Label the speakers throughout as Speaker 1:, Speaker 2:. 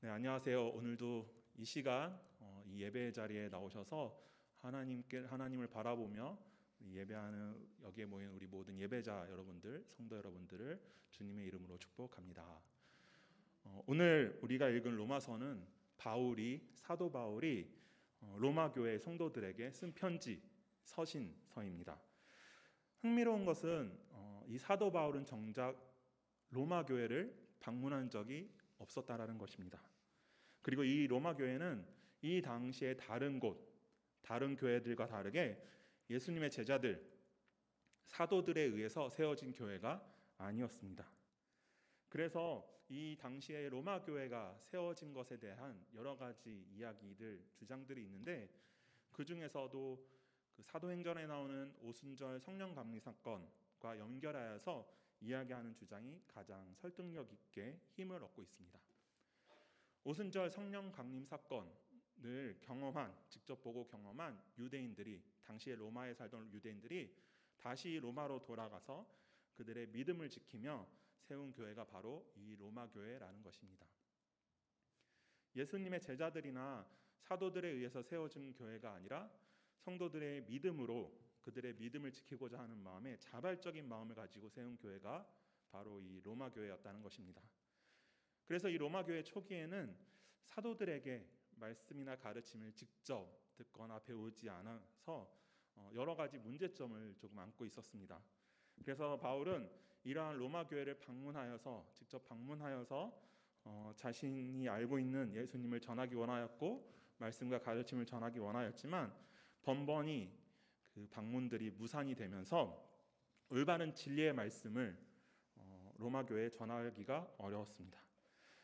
Speaker 1: 네, 안녕하세요. 오늘도 이 시간 이 예배 자리에 나오셔서 하나님을 바라보며 예배하는 여기에 모인 우리 모든 예배자 여러분들, 성도 여러분들을 주님의 이름으로 축복합니다. 오늘 우리가 읽은 로마서는 사도 바울이 로마 교회 성도들에게 쓴 편지, 서신서입니다. 흥미로운 것은 이 사도 바울은 정작 로마 교회를 방문한 적이 없었다라는 것입니다. 그리고 이 로마 교회는 이 당시에 다른 교회들과 다르게 예수님의 제자들, 사도들에 의해서 세워진 교회가 아니었습니다. 그래서 이 당시에 로마 교회가 세워진 것에 대한 여러 가지 이야기들, 주장들이 있는데 그 중에서도 그 사도행전에 나오는 오순절 성령 감리 사건과 연결하여서 이야기하는 주장이 가장 설득력 있게 힘을 얻고 있습니다. 오순절 성령 강림 사건을 직접 보고 경험한 유대인들이, 당시에 로마에 살던 유대인들이 다시 로마로 돌아가서 그들의 믿음을 지키며 세운 교회가 바로 이 로마 교회라는 것입니다. 예수님의 제자들이나 사도들에 의해서 세워진 교회가 아니라 성도들의 믿음으로 그들의 믿음을 지키고자 하는 마음에 자발적인 마음을 가지고 세운 교회가 바로 이 로마 교회였다는 것입니다. 그래서 이 로마 교회 초기에는 사도들에게 말씀이나 가르침을 직접 듣거나 배우지 않아서 여러 가지 문제점을 조금 안고 있었습니다. 그래서 바울은 이러한 로마 교회를 직접 방문하여서 자신이 알고 있는 예수님을 전하기 원하였고 말씀과 가르침을 전하기 원하였지만 번번이 그 방문들이 무산이 되면서 올바른 진리의 말씀을 로마 교회에 전하기가 어려웠습니다.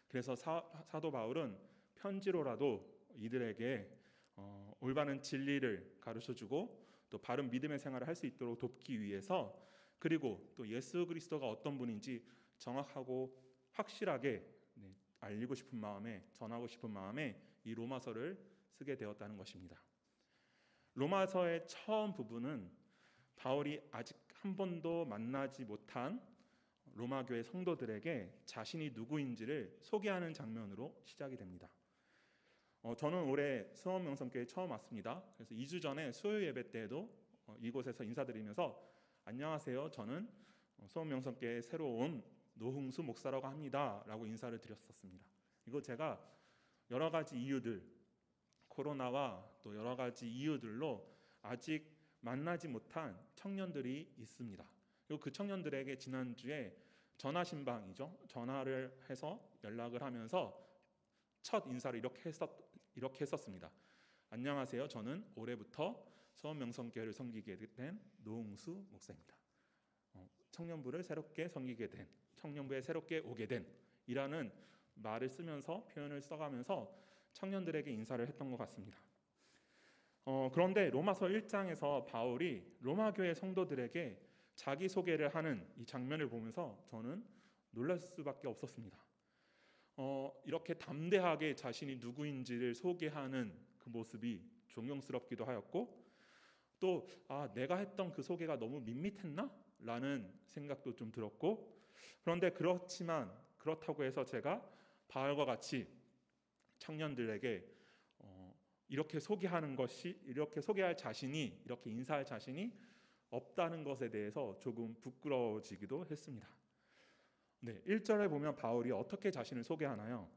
Speaker 1: 그래서 사도 바울은 편지로라도 이들에게 올바른 진리를 가르쳐주고 또 바른 믿음의 생활을 할 수 있도록 돕기 위해서, 그리고 또 예수 그리스도가 어떤 분인지 정확하고 확실하게 알리고 싶은 마음에, 전하고 싶은 마음에 이 로마서를 쓰게 되었다는 것입니다. 로마서의 처음 부분은 바울이 아직 한 번도 만나지 못한 로마 교회 성도들에게 자신이 누구인지를 소개하는 장면으로 시작이 됩니다. 저는 올해 수원명성교회 처음 왔습니다. 그래서 2주 전에 수요 예배 때에도 이곳에서 인사드리면서 안녕하세요, 저는 수원명성교회 새로 온 노흥수 목사라고 합니다 라고 인사를 드렸었습니다. 이거 제가 여러 가지 이유들, 코로나와 또 여러 가지 이유들로 아직 만나지 못한 청년들이 있습니다. 그리고 그 청년들에게 지난주에 전화를 해서 연락을 하면서 첫 인사를 이렇게 했었습니다. 안녕하세요, 저는 올해부터 수원명성교회를 섬기게 된 노흥수 목사입니다. 청년부를 새롭게 섬기게 된, 청년부에 새롭게 오게 된 이라는 말을 쓰면서, 표현을 써가면서 청년들에게 인사를 했던 것 같습니다. 그런데 로마서 1장에서 바울이 로마 교회 성도들에게 자기소개를 하는 이 장면을 보면서 저는 놀랄 수밖에 없었습니다. 이렇게 담대하게 자신이 누구인지를 소개하는 그 모습이 존경스럽기도 하였고, 또 내가 했던 그 소개가 너무 밋밋했나? 라는 생각도 좀 들었고, 그런데 그렇다고 해서 제가 바울과 같이 청년들에게 이렇게 소개할 자신이, 이렇게 인사할 자신이 없다는 것에 대해서 조금 부끄러워지기도 했습니다. 1절에 보면 바울이 어떻게 자신을 소개하나요?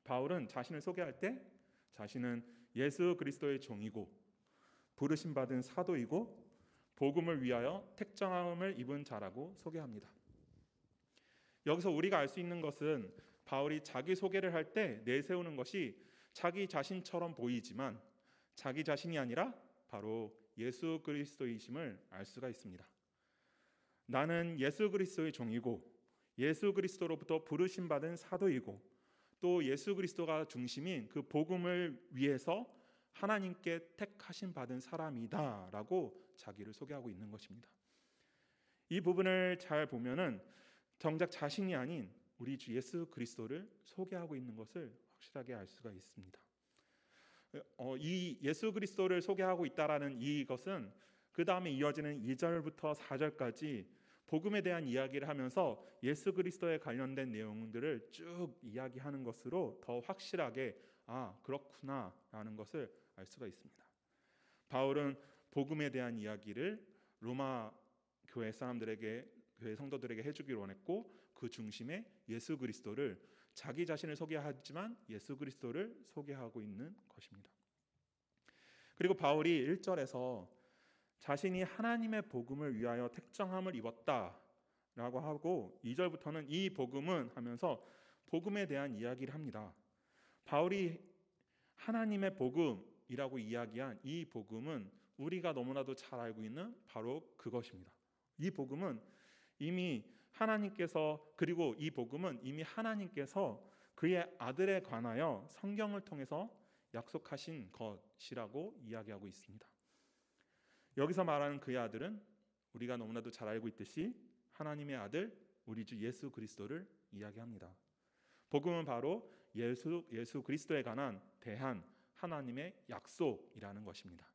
Speaker 1: 바울은 자신을 소개할 때 자신은 예수 그리스도의 종이고 부르심 받은 사도이고 복음을 위하여 택정함을 입은 자라고 소개합니다. 여기서 우리가 알 수 있는 것은 바울이 자기 소개를 할 때 내세우는 것이 자기 자신처럼 보이지만 자기 자신이 아니라 바로 예수 그리스도이심을 알 수가 있습니다. 나는 예수 그리스도의 종이고 예수 그리스도로부터 부르심 받은 사도이고 또 예수 그리스도가 중심인 그 복음을 위해서 하나님께 택하심 받은 사람이다 라고 자기를 소개하고 있는 것입니다. 이 부분을 잘 보면은 정작 자신이 아닌 우리 주 예수 그리스도를 소개하고 있는 것을 확실하게 알 수가 있습니다. 이 예수 그리스도를 소개하고 있다라는 이것은 그 다음에 이어지는 2절부터 4절까지 복음에 대한 이야기를 하면서 예수 그리스도에 관련된 내용들을 쭉 이야기하는 것으로 더 확실하게 그렇구나라는 것을 알 수가 있습니다. 바울은 복음에 대한 이야기를 로마 교회 사람들에게, 교회 성도들에게 해주기를 원했고, 그 중심에 예수 그리스도를, 자기 자신을 소개하지만 예수 그리스도를 소개하고 있는 것입니다. 그리고 바울이 1절에서 자신이 하나님의 복음을 위하여 택정함을 입었다라고 하고, 2절부터는 이 복음은 하면서 복음에 대한 이야기를 합니다. 바울이 하나님의 복음이라고 이야기한 이 복음은 우리가 너무나도 잘 알고 있는 바로 그것입니다. 이 복음은 이미 하나님께서, 그리고 이 복음은 이미 하나님께서 그의 아들에 관하여 성경을 통해서 약속하신 것이라고 이야기하고 있습니다. 여기서 말하는 그의 아들은 우리가 너무나도 잘 알고 있듯이 하나님의 아들, 우리 주 예수 그리스도를 이야기합니다. 복음은 바로 예수 그리스도에 관한 대한 하나님의 약속이라는 것입니다.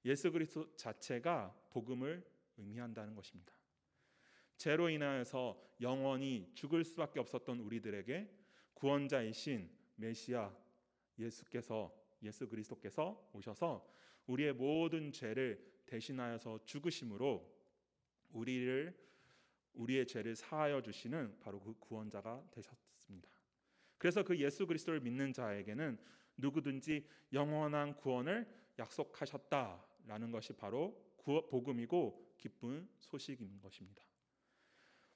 Speaker 1: 예수 그리스도 자체가 복음을 의미한다는 것입니다. 죄로 인하여서 영원히 죽을 수밖에 없었던 우리들에게 구원자이신 메시아 예수 그리스도께서 오셔서 우리의 모든 죄를 대신하여서 죽으심으로 우리의 죄를 사하여 주시는 바로 그 구원자가 되셨습니다. 그래서 그 예수 그리스도를 믿는 자에게는 누구든지 영원한 구원을 약속하셨다라는 것이 바로 복음이고 기쁜 소식인 것입니다.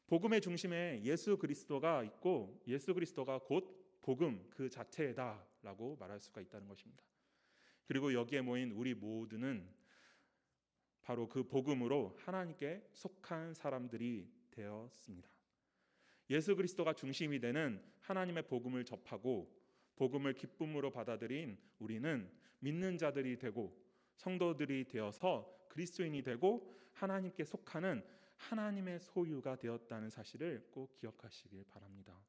Speaker 1: 복음의 중심에 예수 그리스도가 있고, 예수 그리스도가 곧 복음 그 자체다라고 말할 수가 있다는 것입니다. 그리고 여기에 모인 우리 모두는 바로 그 복음으로 하나님께 속한 사람들이 되었습니다. 예수 그리스도가 중심이 되는 하나님의 복음을 접하고 복음을 기쁨으로 받아들인 우리는 믿는 자들이 되고 성도들이 되어서 그리스도인이 되고 하나님께 속하는 하나님의 소유가 되었다는 사실을 꼭 기억하시길 바랍니다.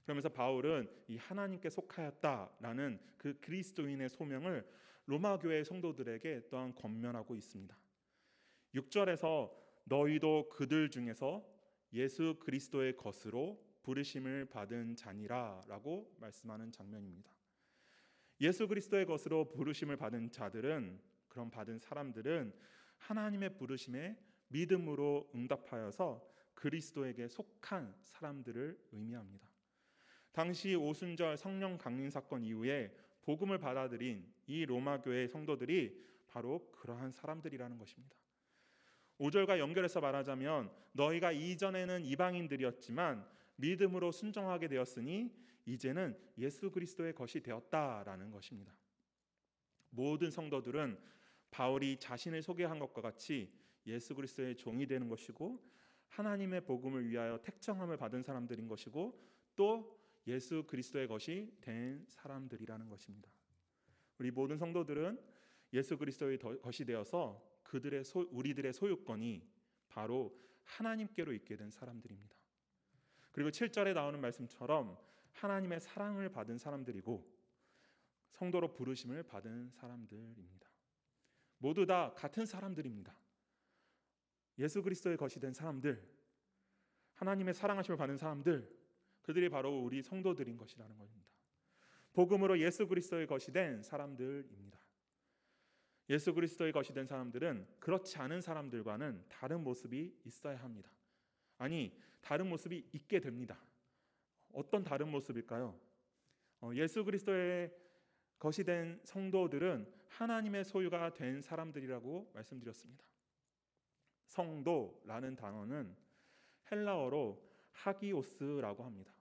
Speaker 1: 그러면서 바울은 이 하나님께 속하였다라는 그 그리스도인의 소명을 로마 교회 성도들에게 또한 권면하고 있습니다. 6절에서 너희도 그들 중에서 예수 그리스도의 것으로 부르심을 받은 자니라라고 말씀하는 장면입니다. 예수 그리스도의 것으로 부르심을 받은 자들은, 그런 받은 사람들은 하나님의 부르심에 믿음으로 응답하여서 그리스도에게 속한 사람들을 의미합니다. 당시 오순절 성령 강림 사건 이후에 복음을 받아들인 이 로마 교회 성도들이 바로 그러한 사람들이라는 것입니다. 5절과 연결해서 말하자면 너희가 이전에는 이방인들이었지만 믿음으로 순종하게 되었으니 이제는 예수 그리스도의 것이 되었다라는 것입니다. 모든 성도들은 바울이 자신을 소개한 것과 같이 예수 그리스도의 종이 되는 것이고 하나님의 복음을 위하여 택정함을 받은 사람들인 것이고 또 예수 그리스도의 것이 된 사람들이라는 것입니다. 우리 모든 성도들은 예수 그리스도의 것이 되어서 우리들의 소유권이 바로 하나님께로 있게 된 사람들입니다. 그리고 7절에 나오는 말씀처럼 하나님의 사랑을 받은 사람들이고 성도로 부르심을 받은 사람들입니다. 모두 다 같은 사람들입니다. 예수 그리스도의 것이 된 사람들, 하나님의 사랑하심을 받은 사람들, 그들이 바로 우리 성도들인 것이라는 것입니다. 복음으로 예수 그리스도의 것이 된 사람들입니다. 예수 그리스도의 것이 된 사람들은 그렇지 않은 사람들과는 다른 모습이 있어야 합니다. 아니, 다른 모습이 있게 됩니다. 어떤 다른 모습일까요? 예수 그리스도의 것이 된 성도들은 하나님의 소유가 된 사람들이라고 말씀드렸습니다. 성도라는 단어는 헬라어로 하기오스라고 합니다.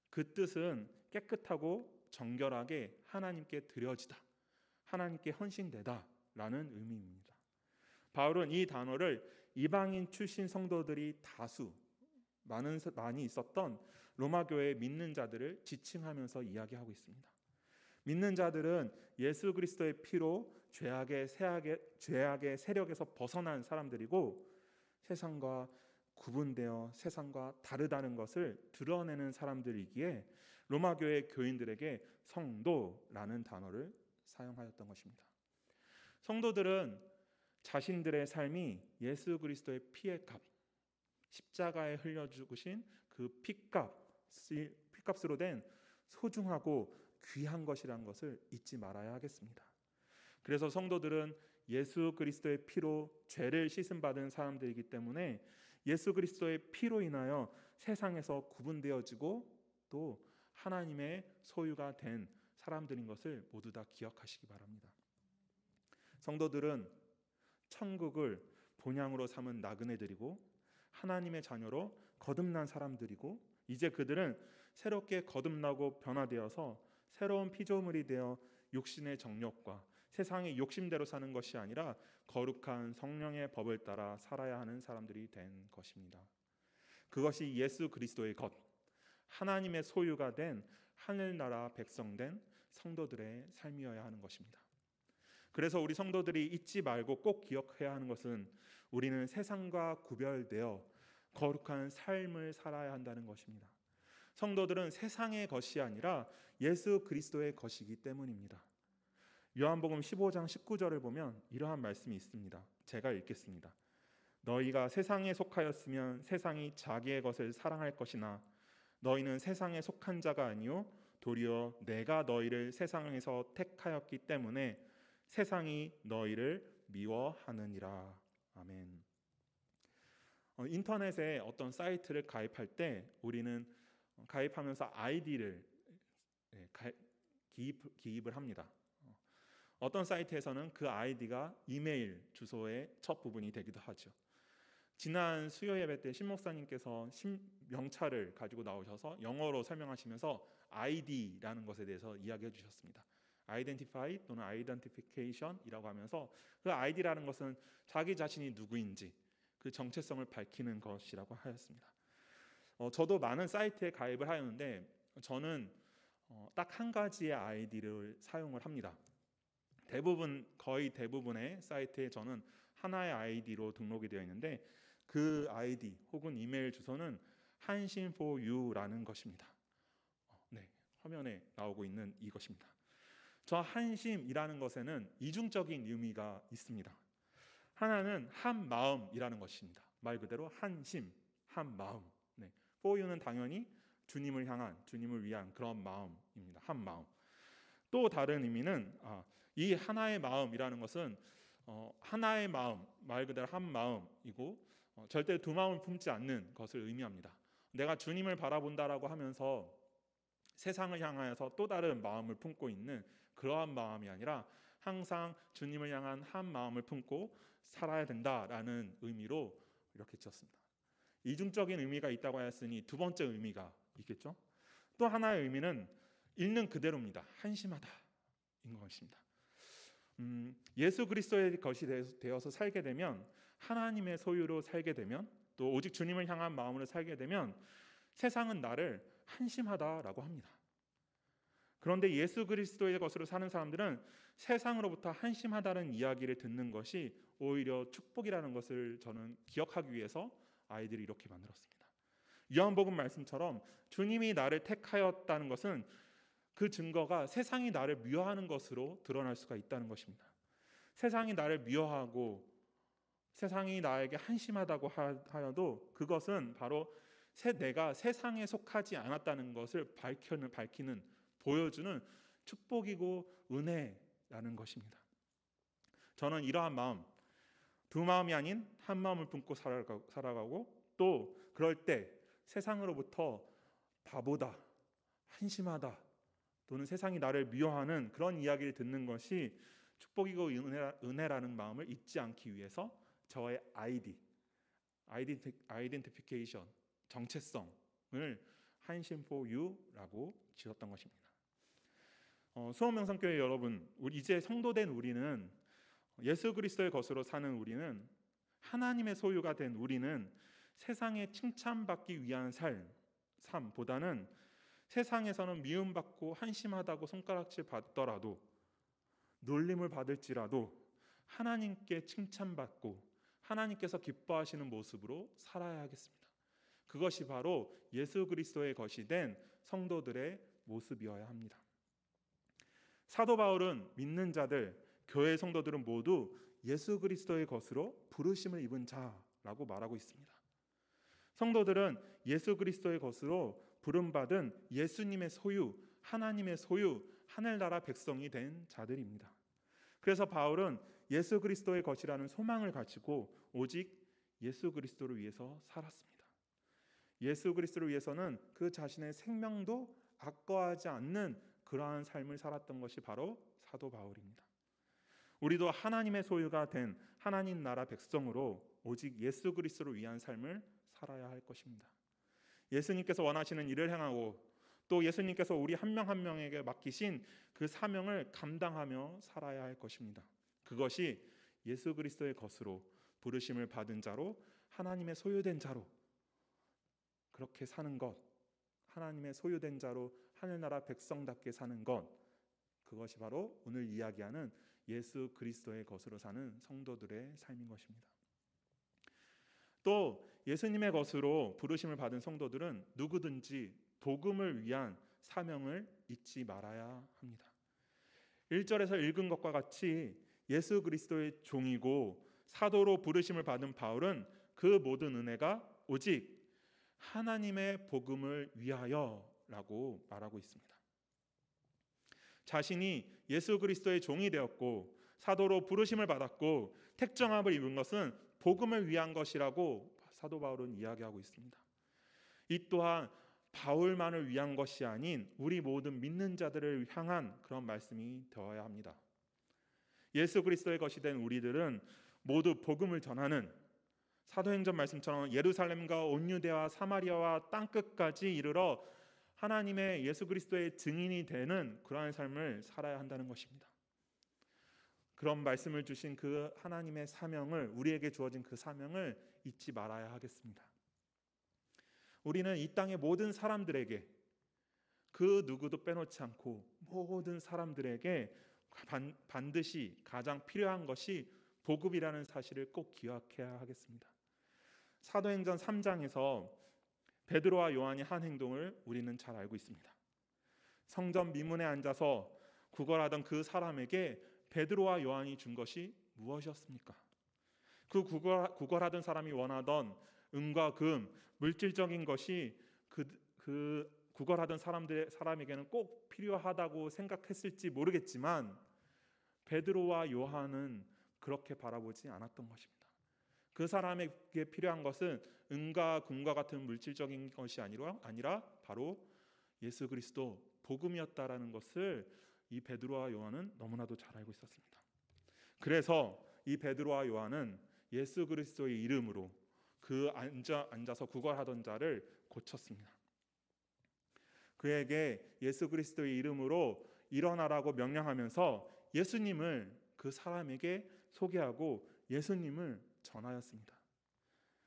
Speaker 1: 그 뜻은 깨끗하고 정결하게 하나님께 드려지다, 하나님께 헌신되다 라는 의미입니다. 바울은 이 단어를 이방인 출신 성도들이 많이 있었던 로마 교회의 믿는 자들을 지칭하면서 이야기하고 있습니다. 믿는 자들은 예수 그리스도의 피로 죄악의 세력에서 벗어난 사람들이고 세상과 구분되어 세상과 다르다는 것을 드러내는 사람들이기에 로마 교회 교인들에게 성도라는 단어를 사용하였던 것입니다. 성도들은 자신들의 삶이 예수 그리스도의 피의 값, 십자가에 흘려 죽으신 그 피값으로 된 소중하고 귀한 것이라는 것을 잊지 말아야 하겠습니다. 그래서 성도들은 예수 그리스도의 피로 죄를 씻음 받은 사람들이기 때문에 예수 그리스도의 피로 인하여 세상에서 구분되어지고 또 하나님의 소유가 된 사람들인 것을 모두 다 기억하시기 바랍니다. 성도들은 천국을 본향으로 삼은 나그네들이고 하나님의 자녀로 거듭난 사람들이고 이제 그들은 새롭게 거듭나고 변화되어서 새로운 피조물이 되어 육신의 정욕과 세상의 욕심대로 사는 것이 아니라 거룩한 성령의 법을 따라 살아야 하는 사람들이 된 것입니다. 그것이 예수 그리스도의 것, 하나님의 소유가 된 하늘나라 백성된 성도들의 삶이어야 하는 것입니다. 그래서 우리 성도들이 잊지 말고 꼭 기억해야 하는 것은 우리는 세상과 구별되어 거룩한 삶을 살아야 한다는 것입니다. 성도들은 세상의 것이 아니라 예수 그리스도의 것이기 때문입니다. 요한복음 15장 19절을 보면 이러한 말씀이 있습니다. 제가 읽겠습니다. 너희가 세상에 속하였으면 세상이 자기의 것을 사랑할 것이나 너희는 세상에 속한 자가 아니요 도리어 내가 너희를 세상에서 택하였기 때문에 세상이 너희를 미워하느니라. 아멘. 인터넷에 어떤 사이트를 가입할 때 우리는 가입하면서 아이디를 기입을 합니다. 어떤 사이트에서는 그 아이디가 이메일 주소의 첫 부분이 되기도 하죠. 지난 수요 예배 때 신 목사님께서 명찰을 가지고 나오셔서 영어로 설명하시면서 ID라는 것에 대해서 이야기해 주셨습니다. Identify 또는 Identification이라고 하면서 그 ID라는 것은 자기 자신이 누구인지 그 정체성을 밝히는 것이라고 하였습니다. 저도 많은 사이트에 가입을 하였는데 저는 딱 한 가지의 아이디를 사용을 합니다. 거의 대부분의 사이트에 저는 하나의 아이디로 등록이 되어 있는데 그 아이디 혹은 이메일 주소는 한심4u라는 것입니다. 화면에 나오고 있는 이것입니다. 저 한심이라는 것에는 이중적인 의미가 있습니다. 하나는 한 마음이라는 것입니다. 말 그대로 한심, 한 마음. foru는 당연히 주님을 향한, 주님을 위한 그런 마음입니다. 한 마음. 또 다른 의미는 이 하나의 마음이라는 것은 하나의 마음, 말 그대로 한 마음이고 절대 두 마음을 품지 않는 것을 의미합니다. 내가 주님을 바라본다라고 하면서 세상을 향하여서 또 다른 마음을 품고 있는 그러한 마음이 아니라 항상 주님을 향한 한 마음을 품고 살아야 된다라는 의미로 이렇게 지었습니다. 이중적인 의미가 있다고 하였으니 두 번째 의미가 있겠죠. 또 하나의 의미는 읽는 그대로입니다. 한심하다인 것입니다. 예수 그리스도의 것이 되어서 살게 되면 하나님의 소유로 살게 되면 또 오직 주님을 향한 마음으로 살게 되면 세상은 나를 한심하다라고 합니다. 그런데 예수 그리스도의 것으로 사는 사람들은 세상으로부터 한심하다는 이야기를 듣는 것이 오히려 축복이라는 것을 저는 기억하기 위해서 아이들이 이렇게 만들었습니다. 요한복음 말씀처럼 주님이 나를 택하였다는 것은 그 증거가 세상이 나를 미워하는 것으로 드러날 수가 있다는 것입니다. 세상이 나를 미워하고 세상이 나에게 한심하다고 하여도 그것은 바로 내가 세상에 속하지 않았다는 것을 밝히는 보여주는 축복이고 은혜라는 것입니다. 저는 이러한 마음, 두 마음이 아닌 한 마음을 품고 살아가고 또 그럴 때 세상으로부터 바보다, 한심하다 또는 세상이 나를 미워하는 그런 이야기를 듣는 것이 축복이고 은혜라는 마음을 잊지 않기 위해서 저의 아이덴티피케이션, 정체성을 한심4u라고 지었던 것입니다. 수원명성교회 여러분, 이제 성도된 우리는 예수 그리스도의 것으로 사는 우리는 하나님의 소유가 된 우리는 세상에 칭찬받기 위한 삶보다는 세상에서는 미움받고 한심하다고 손가락질 받더라도 놀림을 받을지라도 하나님께 칭찬받고 하나님께서 기뻐하시는 모습으로 살아야 하겠습니다. 그것이 바로 예수 그리스도의 것이 된 성도들의 모습이어야 합니다. 사도 바울은 믿는 자들, 교회 성도들은 모두 예수 그리스도의 것으로 부르심을 입은 자라고 말하고 있습니다. 성도들은 예수 그리스도의 것으로 부름받은 예수님의 소유, 하나님의 소유, 하늘나라 백성이 된 자들입니다. 그래서 바울은 예수 그리스도의 것이라는 소망을 가지고 오직 예수 그리스도를 위해서 살았습니다. 예수 그리스도를 위해서는 그 자신의 생명도 아까워하지 않는 그러한 삶을 살았던 것이 바로 사도 바울입니다. 우리도 하나님의 소유가 된 하나님 나라 백성으로 오직 예수 그리스도를 위한 삶을 살아야 할 것입니다. 예수님께서 원하시는 일을 행하고 또 예수님께서 우리 한 명 한 명에게 맡기신 그 사명을 감당하며 살아야 할 것입니다. 그것이 예수 그리스도의 것으로 부르심을 받은 자로 하나님의 소유된 자로 그렇게 사는 것, 하나님의 소유된 자로 하늘나라 백성답게 사는 것, 그것이 바로 오늘 이야기하는 예수 그리스도의 것으로 사는 성도들의 삶인 것입니다. 또 예수님의 것으로 부르심을 받은 성도들은 누구든지 복음을 위한 사명을 잊지 말아야 합니다. 1절에서 읽은 것과 같이 예수 그리스도의 종이고 사도로 부르심을 받은 바울은 그 모든 은혜가 오직 하나님의 복음을 위하여라고 말하고 있습니다. 자신이 예수 그리스도의 종이 되었고 사도로 부르심을 받았고 택정함을 입은 것은 복음을 위한 것이라고 사도 바울은 이야기하고 있습니다. 이 또한 바울만을 위한 것이 아닌 우리 모든 믿는 자들을 향한 그런 말씀이 되어야 합니다. 예수 그리스도의 것이 된 우리들은 모두 복음을 전하는 사도행전 말씀처럼 예루살렘과 온 유대와 사마리아와 땅끝까지 이르러 하나님의 예수 그리스도의 증인이 되는 그러한 삶을 살아야 한다는 것입니다. 그런 말씀을 주신 그 하나님의 사명을, 우리에게 주어진 그 사명을 잊지 말아야 하겠습니다. 우리는 이 땅의 모든 사람들에게, 그 누구도 빼놓지 않고 모든 사람들에게 반드시 가장 필요한 것이 복음이라는 사실을 꼭 기억해야 하겠습니다. 사도행전 3장에서 베드로와 요한이 한 행동을 우리는 잘 알고 있습니다. 성전 미문에 앉아서 구걸하던 그 사람에게 베드로와 요한이 준 것이 무엇이었습니까? 그 구걸하던 사람이 원하던 은과 금, 물질적인 것이 그 구걸하던 사람에게는 꼭 필요하다고 생각했을지 모르겠지만 베드로와 요한은 그렇게 바라보지 않았던 것입니다. 그 사람에게 필요한 것은 은과 금과 같은 물질적인 것이 아니라 바로 예수 그리스도 복음이었다라는 것을 이 베드로와 요한은 너무나도 잘 알고 있었습니다. 그래서 이 베드로와 요한은 예수 그리스도의 이름으로 그 앉아서 구걸하던 자를 고쳤습니다. 그에게 예수 그리스도의 이름으로 일어나라고 명령하면서 예수님을 그 사람에게 소개하고 예수님을 전하였습니다.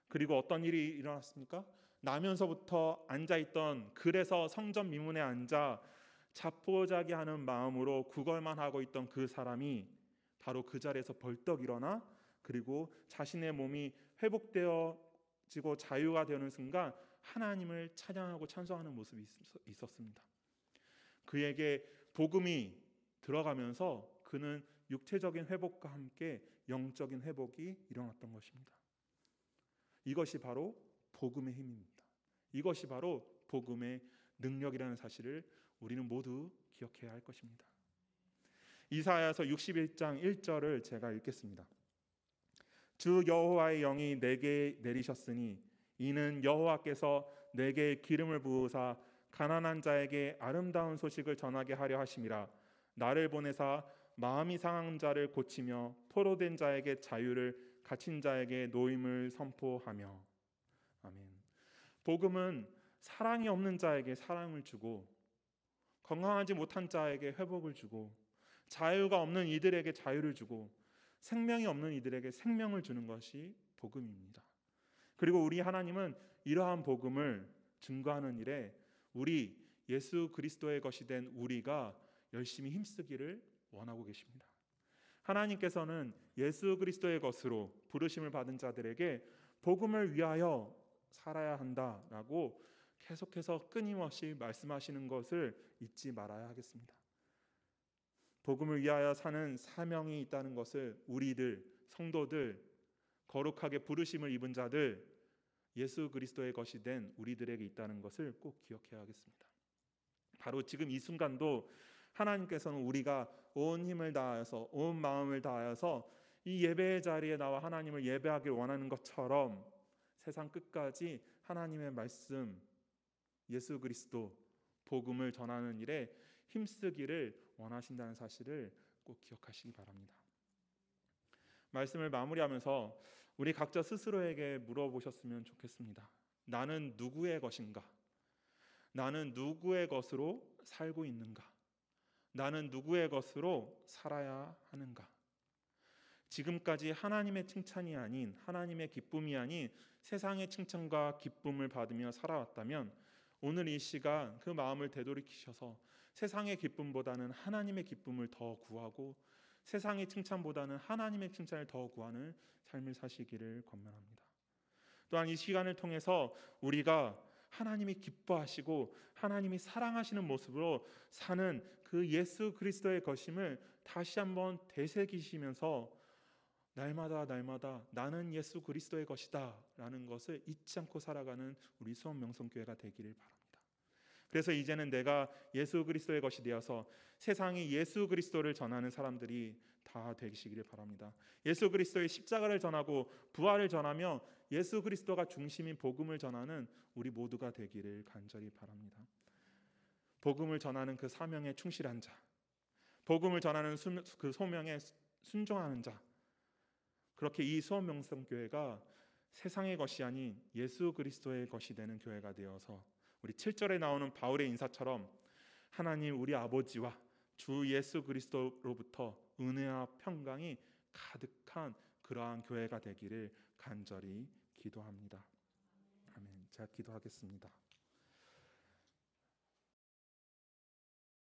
Speaker 1: 그리고 어떤 일이 일어났습니까? 나면서부터 앉아있던, 그래서 성전 미문에 앉아 자포자기하는 마음으로 구걸만 하고 있던 그 사람이 바로 그 자리에서 벌떡 일어나 그리고 자신의 몸이 회복되어지고 자유가 되는 순간 하나님을 찬양하고 찬송하는 모습이 있었습니다. 그에게 복음이 들어가면서 그는 육체적인 회복과 함께 영적인 회복이 일어났던 것입니다. 이것이 바로 복음의 힘입니다. 이것이 바로 복음의 능력이라는 사실을 우리는 모두 기억해야 할 것입니다. 이사야서 61장 1절을 제가 읽겠습니다. 주 여호와의 영이 내게 내리셨으니 이는 여호와께서 내게 기름을 부으사 가난한 자에게 아름다운 소식을 전하게 하려 하심이라. 나를 보내사 마음이 상한 자를 고치며 포로된 자에게 자유를, 갇힌 자에게 노임을 선포하며. 아멘. 복음은 사랑이 없는 자에게 사랑을 주고 건강하지 못한 자에게 회복을 주고 자유가 없는 이들에게 자유를 주고 생명이 없는 이들에게 생명을 주는 것이 복음입니다. 그리고 우리 하나님은 이러한 복음을 증거하는 일에 우리 예수 그리스도의 것이 된 우리가 열심히 힘쓰기를 원하고 계십니다. 하나님께서는 예수 그리스도의 것으로 부르심을 받은 자들에게 복음을 위하여 살아야 한다라고 계속해서 끊임없이 말씀하시는 것을 잊지 말아야 하겠습니다. 복음을 위하여 사는 사명이 있다는 것을 우리들, 성도들, 거룩하게 부르심을 입은 자들 예수 그리스도의 것이 된 우리들에게 있다는 것을 꼭 기억해야겠습니다. 바로 지금 이 순간도 하나님께서는 우리가 온 힘을 다하여서 온 마음을 다하여서 이 예배의 자리에 나와 하나님을 예배하길 원하는 것처럼 세상 끝까지 하나님의 말씀, 예수 그리스도 복음을 전하는 일에 힘쓰기를 원하신다는 사실을 꼭 기억하시기 바랍니다. 말씀을 마무리하면서 우리 각자 스스로에게 물어보셨으면 좋겠습니다. 나는 누구의 것인가? 나는 누구의 것으로 살고 있는가? 나는 누구의 것으로 살아야 하는가? 지금까지 하나님의 칭찬이 아닌, 하나님의 기쁨이 아닌 세상의 칭찬과 기쁨을 받으며 살아왔다면 오늘 이 시간 그 마음을 되돌이키셔서 세상의 기쁨보다는 하나님의 기쁨을 더 구하고 세상의 칭찬보다는 하나님의 칭찬을 더 구하는 삶을 사시기를 권면합니다. 또한 이 시간을 통해서 우리가 하나님이 기뻐하시고 하나님이 사랑하시는 모습으로 사는 그 예수 그리스도의 것임을 다시 한번 되새기시면서 날마다 나는 예수 그리스도의 것이다 라는 것을 잊지 않고 살아가는 우리 수원명성교회가 되기를 바랍니다. 그래서 이제는 내가 예수 그리스도의 것이 되어서 세상이 예수 그리스도를 전하는 사람들이 다 되시기를 바랍니다. 예수 그리스도의 십자가를 전하고 부활을 전하며 예수 그리스도가 중심인 복음을 전하는 우리 모두가 되기를 간절히 바랍니다. 복음을 전하는 그 사명에 충실한 자, 복음을 전하는 그 소명에 순종하는 자, 그렇게 이 수원명성교회가 세상의 것이 아닌 예수 그리스도의 것이 되는 교회가 되어서 우리 7절에 나오는 바울의 인사처럼 하나님 우리 아버지와 주 예수 그리스도로부터 은혜와 평강이 가득한 그러한 교회가 되기를 간절히 기도합니다. 아멘. 제가 기도하겠습니다.